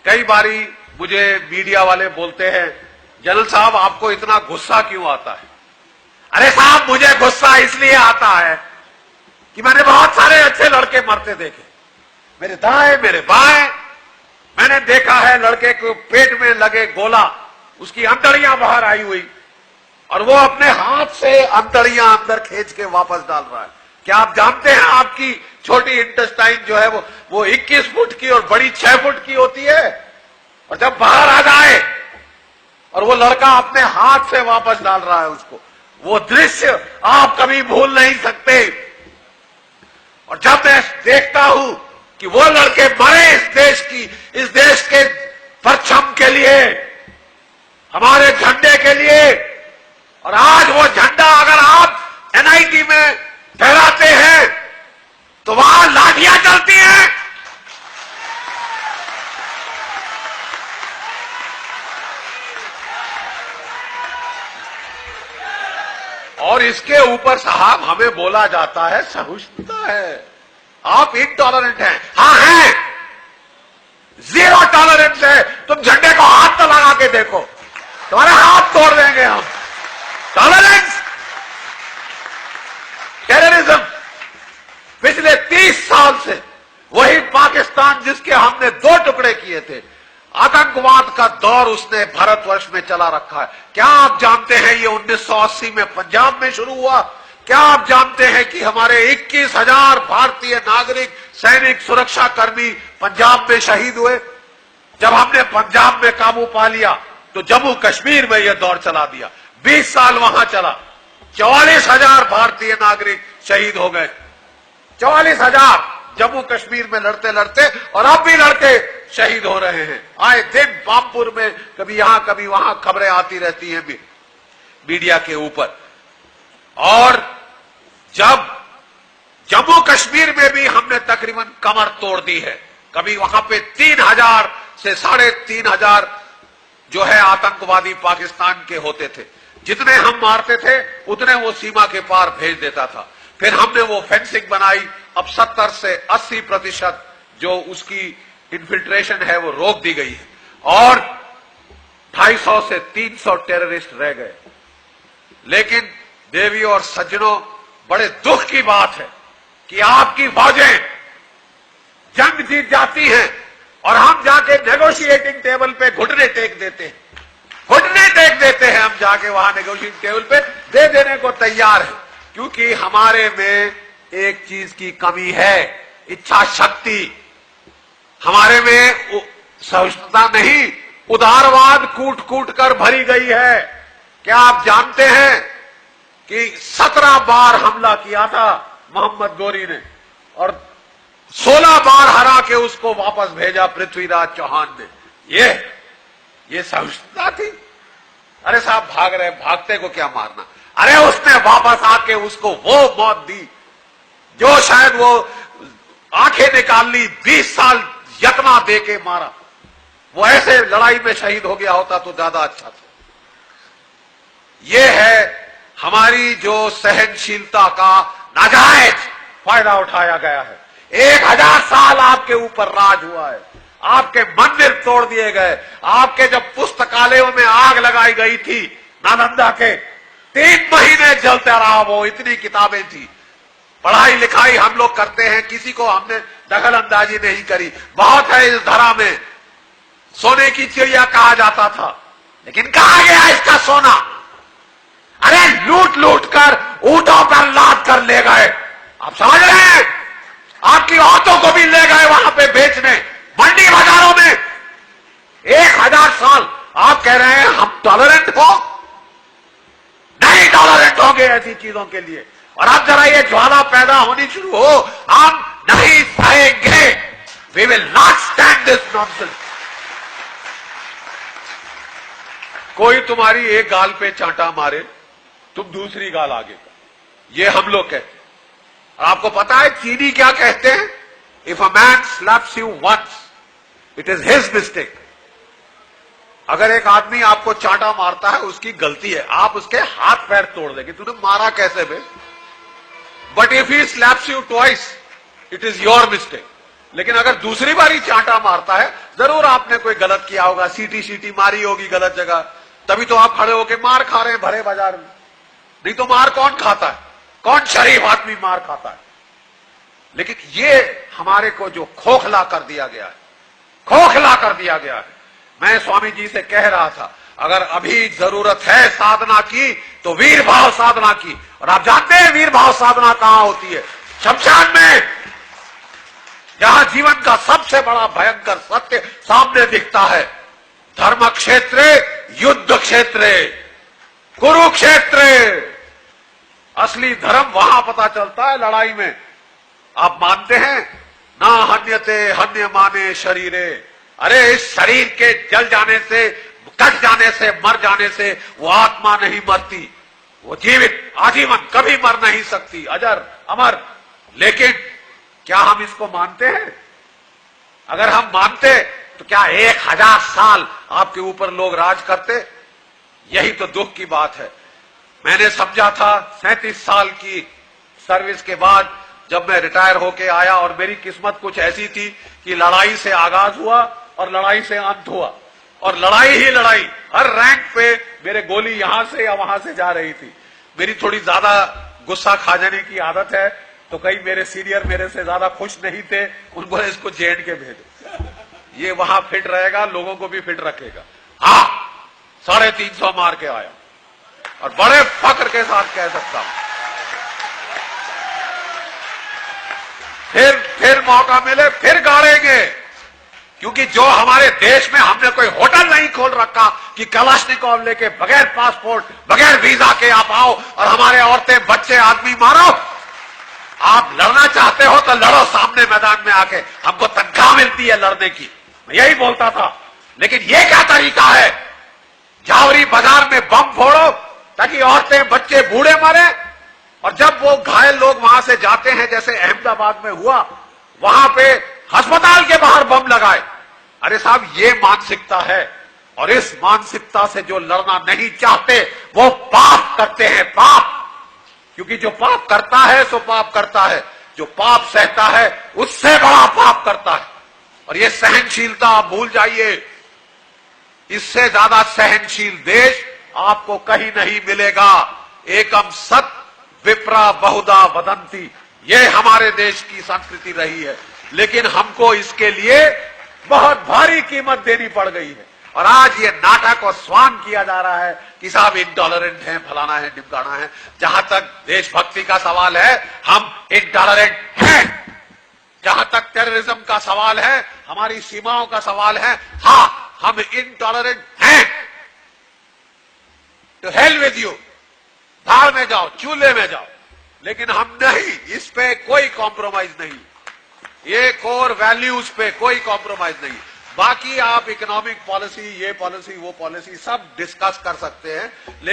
कई बारी मुझे मीडिया वाले बोलते हैं, जनरल साहब आपको इतना गुस्सा क्यों आता है? अरे साहब मुझे गुस्सा इसलिए आता है कि मैंने बहुत सारे अच्छे लड़के मरते देखे, मेरे दाएं मेरे बाएं। मैंने देखा है लड़के को पेट में लगे गोला, उसकी अंतड़ियां बाहर आई हुई और वो अपने हाथ से अंतड़ियां अंदर खींच के वापस डाल रहा है। क्या आप जानते हैं आपकी छोटी इंटेस्टाइन जो है वो 21 फुट की और बड़ी 6 फुट की होती है, और जब बाहर आ जाए और वो लड़का अपने हाथ से वापस डाल रहा है उसको, वो दृश्य आप कभी भूल नहीं सकते। और जब मैं देखता हूं कि वो लड़के मरे इस देश के परचम के लिए, हमारे झंडे के लिए, और आज वो झंडा अगर आप एनआईटी में फहराते हैं तो वहां लाठियां चलती हैं। और इसके ऊपर साहब हमें बोला जाता है सहिष्णुता है, आप इनटॉलरेंट हैं। हाँ हैं, जीरो टॉलरेंस है। तुम झंडे को हाथ तो लगा के देखो, तुम्हारे हाथ तोड़ देंगे हम। टॉलरेंस, टेररिज्म, पिछले 30 साल से वही पाकिस्तान जिसके हमने 2 टुकड़े किए थे, आतंकवाद का दौर उसने भारतवर्ष में चला रखा है। क्या आप जानते हैं ये 1980 में पंजाब में शुरू हुआ? क्या आप जानते हैं कि हमारे 21,000 भारतीय नागरिक, सैनिक, सुरक्षा कर्मी पंजाब में शहीद हुए? जब हमने पंजाब में काबू पा लिया तो जम्मू कश्मीर में यह दौर चला दिया। 20 साल वहां चला, 44,000 भारतीय नागरिक शहीद हो गए। 44,000 जम्मू कश्मीर में लड़ते लड़ते, और अब भी लड़के शहीद हो रहे हैं। आए दिन पामपुर में कभी यहां कभी वहां खबरें आती रहती हैं मीडिया के ऊपर। और जब जम्मू कश्मीर में भी हमने तकरीबन कमर तोड़ दी है, कभी वहां पे 3,000 से 3,500 जो है आतंकवादी पाकिस्तान के होते थे। जितने हम मारते थे उतने वो सीमा के पार भेज देता था। फिर हमने वो फेंसिंग बनाई, अब 70 से 80% जो उसकी इन्फिल्ट्रेशन है वो रोक दी गई है, और 250 से 300 टेररिस्ट रह गए। लेकिन देवी और सज्जनों, बड़े दुख की बात है कि आपकी फौजें जंग जीत जाती हैं और हम जाके नेगोशिएटिंग टेबल पे घुटने टेक देते हैं। घुटने टेक देते हैं हम जाके वहां नेगोशिएटिंग टेबल पे, दे देने को तैयार है, क्योंकि हमारे में एक चीज की कमी है, इच्छा शक्ति। हमारे में सहिष्णुता नहीं, उदारवाद कूट कूट कर भरी गई है। क्या आप जानते हैं कि 17 बार हमला किया था मोहम्मद गोरी ने, और 16 बार हरा के उसको वापस भेजा पृथ्वीराज चौहान ने? ये सहिष्णुता थी? अरे साहब भाग रहे, भागते को क्या मारना? अरे उसने वापस आके उसको वो मौत दी जो शायद वो आंखें निकाल ली, 20 साल यत्ना दे के मारा। वो ऐसे लड़ाई में शहीद हो गया होता तो ज्यादा अच्छा था। ये है हमारी जो सहनशीलता का नाजायज फायदा उठाया गया है। 1000 साल आपके ऊपर राज हुआ है, आपके मंदिर तोड़ दिए गए, आपके जब पुस्तकालयों में आग लगाई गई थी नालंदा के, 3 महीने जलता रहा वो, इतनी किताबें थी। पढ़ाई लिखाई हम लोग करते हैं, किसी को हमने दखल अंदाजी नहीं करी। बहुत है इस धरा में, सोने की चिड़िया कहा जाता था, लेकिन कहा गया इसका सोना? अरे लूट लूट कर ऊंटों पर लाद कर ले गए। आप समझ रहे हैं? आपकी औरतों को भी ले गए वहां पे बेचने, मंडी बाजारों में। 1000 साल आप कह रहे हैं हम टॉलरेंट हो? नहीं टॉलरेंट होंगे ऐसी चीजों के लिए। और अब जरा ये ज्वाला पैदा होनी शुरू हो, हम नहीं सहेंगे। We will not stand this nonsense. कोई तुम्हारी एक गाल पे चांटा मारे, तुम दूसरी गाल आगे कर, ये हम लोग कहते हैं। और आपको पता है चीनी क्या कहते हैं? If a man slaps you once it is his mistake. अगर एक आदमी आपको चांटा मारता है उसकी गलती है, आप उसके हाथ पैर तोड़ देंगे, तूने मारा कैसे बे? But if he slaps you twice it is your mistake. लेकिन अगर दूसरी बारी चांटा मारता है, जरूर आपने कोई गलत किया होगा, सीटी मारी होगी गलत जगह, तभी तो आप खड़े होके मार खा रहे हैं भरे बाजार में। नहीं तो मार कौन खाता है? कौन शरीफ आदमी मार खाता है? लेकिन ये हमारे को जो खोखला कर दिया गया है, खोखला कर दिया गया है। मैं स्वामी जी से कह रहा था, अगर अभी जरूरत है साधना की तो वीर भाव साधना की। और आप जानते हैं वीर भाव साधना कहां होती है? शमशान में, जहां जीवन का सबसे बड़ा भयंकर सत्य सामने दिखता है। धर्म क्षेत्र, युद्ध क्षेत्र, कुरुक्षेत्र। असली धर्म वहां पता चलता है, लड़ाई में। आप मानते हैं ना हन्यते हन्य माने शरीरे। अरे इस शरीर के जल जाने से, कट जाने से, मर जाने से वो आत्मा नहीं मरती, वो जीवित आजीवन कभी मर नहीं सकती, अजर अमर। लेकिन क्या हम इसको मानते हैं? अगर हम मानते तो क्या 1000 साल आपके ऊपर लोग राज करते? यही तो दुख की बात है। मैंने समझा था 37 साल की सर्विस के बाद जब मैं रिटायर होके आया, और मेरी किस्मत कुछ ऐसी थी कि लड़ाई से आगाज हुआ और लड़ाई से अंत हुआ, और लड़ाई ही लड़ाई। हर रैंक पे मेरे गोली यहां से या वहां से जा रही थी। मेरी थोड़ी ज्यादा गुस्सा खा जाने की आदत है, तो कई मेरे सीनियर मेरे से ज्यादा खुश नहीं थे, उनको बोले इसको जेड के भेजो, ये वहां फिट रहेगा, लोगों को भी फिट रखेगा। हाँ, 350 मार के आया, और बड़े फक्र के साथ कह सकता हूं। फिर मौका मिले फिर गाड़ेंगे, क्योंकि जो हमारे देश में हमने कोई होटल नहीं खोल रखा कि कलाश्निकोव लेके बगैर पासपोर्ट, बगैर वीजा के आप आओ और हमारे औरतें, बच्चे, आदमी मारो। आप लड़ना चाहते हो तो लड़ो सामने मैदान में आके, हमको तनख्वाह मिलती है लड़ने की। मैं यही बोलता था। लेकिन ये क्या तरीका है? जावरी बाजार में बम फोड़ो ताकि औरतें, बच्चे, बूढ़े मरे, और जब वो घायल लोग वहां से जाते हैं, जैसे अहमदाबाद में हुआ, वहां पे अस्पताल के बाहर बम लगाए। अरे साहब, ये मानसिकता है, और इस मानसिकता से जो लड़ना नहीं चाहते वो पाप करते हैं, पाप। क्योंकि जो पाप करता है सो पाप करता है, जो पाप सहता है उससे बड़ा पाप करता है। और ये सहनशीलता आप भूल जाइए, इससे ज्यादा सहनशील देश आपको कहीं नहीं मिलेगा। एकम सत विप्रा बहुधा वदंती, ये हमारे देश की संस्कृति रही है। लेकिन हमको इसके लिए बहुत भारी कीमत देनी पड़ गई है। और आज ये नाटक और स्वान किया जा रहा है कि साहब इंटॉलरेंट हैं, फलाना है, ढिमकाना है। जहां तक देशभक्ति का सवाल है, हम इंटॉलरेंट हैं। जहां तक टेररिज्म का सवाल है, हमारी सीमाओं का सवाल है, हाँ, हम इंटॉलरेंट हैं। तो हेल विद यू, धार में जाओ, चूल्हे में जाओ, लेकिन हम नहीं, इस पे कोई कॉम्प्रोमाइज नहीं। ये कोर वैल्यूज पे कोई कॉम्प्रोमाइज नहीं। बाकी आप इकोनॉमिक पॉलिसी, ये पॉलिसी, वो पॉलिसी सब डिस्कस कर सकते हैं।